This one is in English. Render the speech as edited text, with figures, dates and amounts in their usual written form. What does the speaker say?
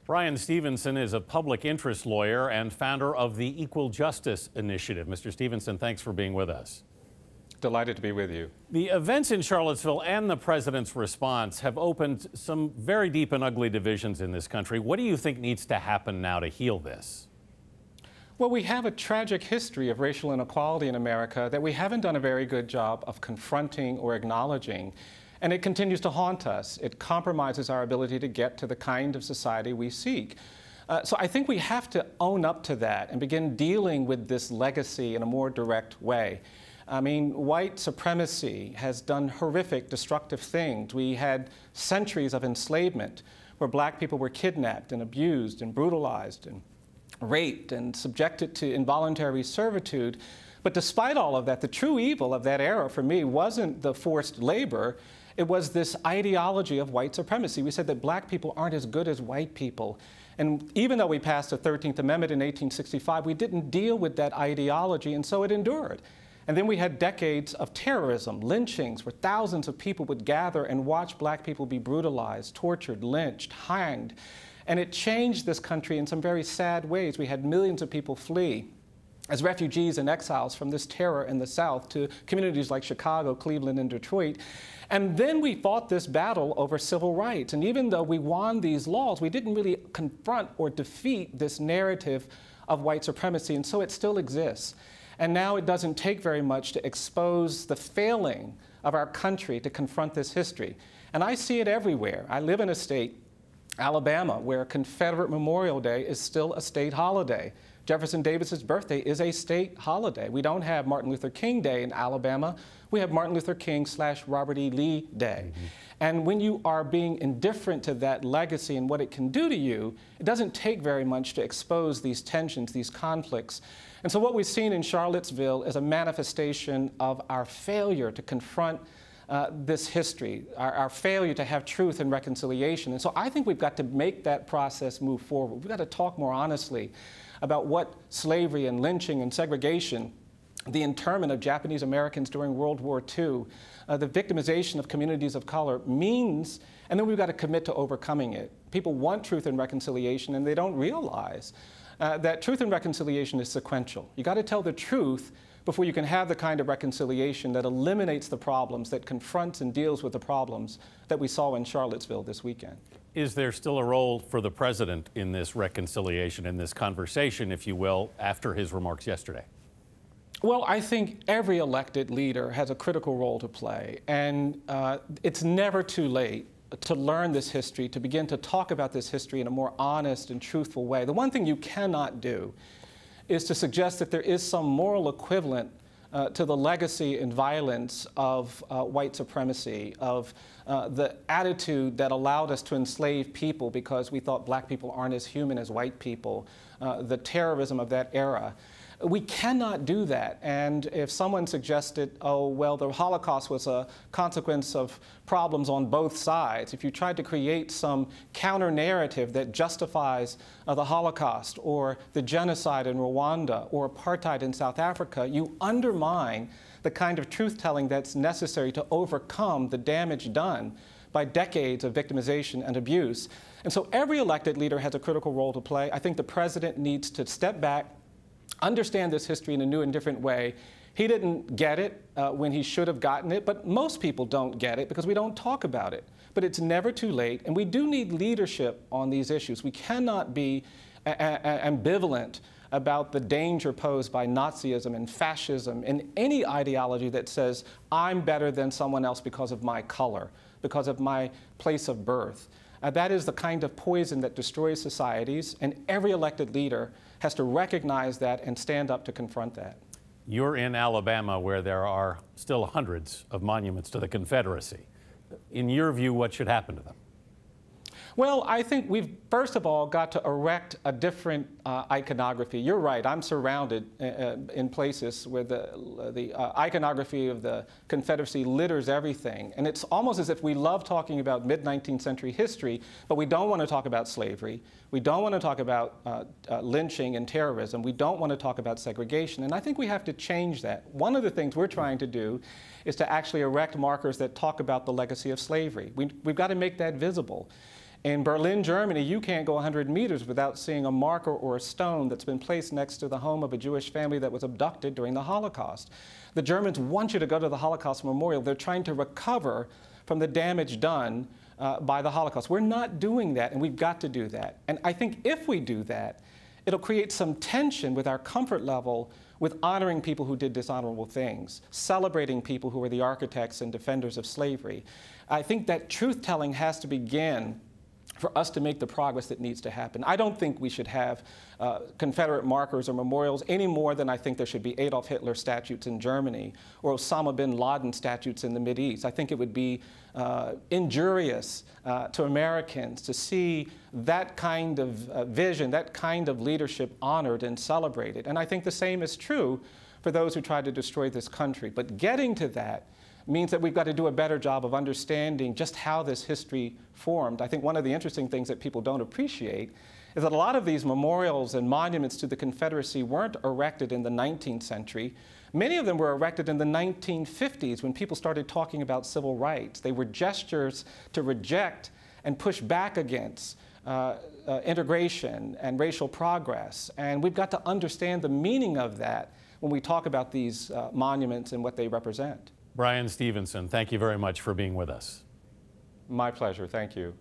Bryan Stevenson is a public interest lawyer and founder of the Equal Justice Initiative. Mr. Stevenson, thanks for being with us. Delighted to be with you. The events in Charlottesville and the president's response have opened some very deep and ugly divisions in this country. What do you think needs to happen now to heal this? Well, we have a tragic history of racial inequality in America that we haven't done a very good job of confronting or acknowledging. And it continues to haunt us. It compromises our ability to get to the kind of society we seek. So I think we have to own up to that and begin dealing with this legacy in a more direct way. I mean, white supremacy has done horrific, destructive things. We had centuries of enslavement where black people were kidnapped and abused and brutalized and raped and subjected to involuntary servitude. But despite all of that, the true evil of that era for me wasn't the forced labor. It was this ideology of white supremacy. We said that black people aren't as good as white people. And even though we passed the 13th Amendment in 1865, we didn't deal with that ideology, and so it endured. And then we had decades of terrorism, lynchings, where thousands of people would gather and watch black people be brutalized, tortured, lynched, hanged. And it changed this country in some very sad ways. We had millions of people flee as refugees and exiles from this terror in the South to communities like Chicago, Cleveland, and Detroit. And then we fought this battle over civil rights. And even though we won these laws, we didn't really confront or defeat this narrative of white supremacy, and so it still exists. And now it doesn't take very much to expose the failing of our country to confront this history. And I see it everywhere. I live in a state, Alabama, where Confederate Memorial Day is still a state holiday. Jefferson Davis's birthday is a state holiday. We don't have Martin Luther King Day in Alabama. We have Martin Luther King/Robert E. Lee Day. And when you are being indifferent to that legacy and what it can do to you, it doesn't take very much to expose these tensions, these conflicts. And so what we've seen in Charlottesville is a manifestation of our failure to confront this history, our failure to have truth and reconciliation. And so I think we've got to make that process move forward. We've got to talk more honestly about what slavery and lynching and segregation, the internment of Japanese Americans during World War II, the victimization of communities of color means, and then we've got to commit to overcoming it. People want truth and reconciliation, and they don't realize that truth and reconciliation is sequential. You got to tell the truth before you can have the kind of reconciliation that eliminates the problems, that confronts and deals with the problems that we saw in Charlottesville this weekend. Is there still a role for the president in this reconciliation, in this conversation, if you will, after his remarks yesterday? Well, I think every elected leader has a critical role to play, and it's never too late to learn this history, to begin to talk about this history in a more honest and truthful way. The one thing you cannot do is to suggest that there is some moral equivalent to the legacy and violence of white supremacy, of the attitude that allowed us to enslave people because we thought black people aren't as human as white people, the terrorism of that era. We cannot do that. And if someone suggested, oh, well, the Holocaust was a consequence of problems on both sides, if you tried to create some counter-narrative that justifies the Holocaust or the genocide in Rwanda or apartheid in South Africa, you undermine the kind of truth-telling that's necessary to overcome the damage done by decades of victimization and abuse. And so every elected leader has a critical role to play. I think the president needs to step back, understand this history in a new and different way. He didn't get it when he should have gotten it, but most people don't get it because we don't talk about it. But it's never too late, and we do need leadership on these issues. We cannot be ambivalent about the danger posed by Nazism and fascism and any ideology that says, I'm better than someone else because of my color, because of my place of birth. That is the kind of poison that destroys societies, and every elected leader has to recognize that and stand up to confront that. You're in Alabama, where there are still hundreds of monuments to the Confederacy. In your view, what should happen to them? Well, I think we've, first of all, got to erect a different iconography. You're right, I'm surrounded in places where the iconography of the Confederacy litters everything. And it's almost as if we love talking about mid-19th century history, but we don't want to talk about slavery. We don't want to talk about lynching and terrorism. We don't want to talk about segregation. And I think we have to change that. One of the things we're trying to do is to actually erect markers that talk about the legacy of slavery. We've got to make that visible. In Berlin, Germany, you can't go 100 meters without seeing a marker or a stone that's been placed next to the home of a Jewish family that was abducted during the Holocaust. The Germans want you to go to the Holocaust Memorial. They're trying to recover from the damage done by the Holocaust. We're not doing that, and we've got to do that. And I think if we do that, it'll create some tension with our comfort level with honoring people who did dishonorable things, celebrating people who were the architects and defenders of slavery. I think that truth-telling has to begin for us to make the progress that needs to happen. I don't think we should have Confederate markers or memorials any more than I think there should be Adolf Hitler statues in Germany or Osama bin Laden statues in the Mideast. I think it would be injurious to Americans to see that kind of vision, that kind of leadership honored and celebrated. And I think the same is true for those who tried to destroy this country. But getting to that means that we've got to do a better job of understanding just how this history formed. I think one of the interesting things that people don't appreciate is that a lot of these memorials and monuments to the Confederacy weren't erected in the 19th century. Many of them were erected in the 1950s when people started talking about civil rights. They were gestures to reject and push back against integration and racial progress. And we've got to understand the meaning of that when we talk about these monuments and what they represent. Bryan Stevenson, thank you very much for being with us. My pleasure. Thank you.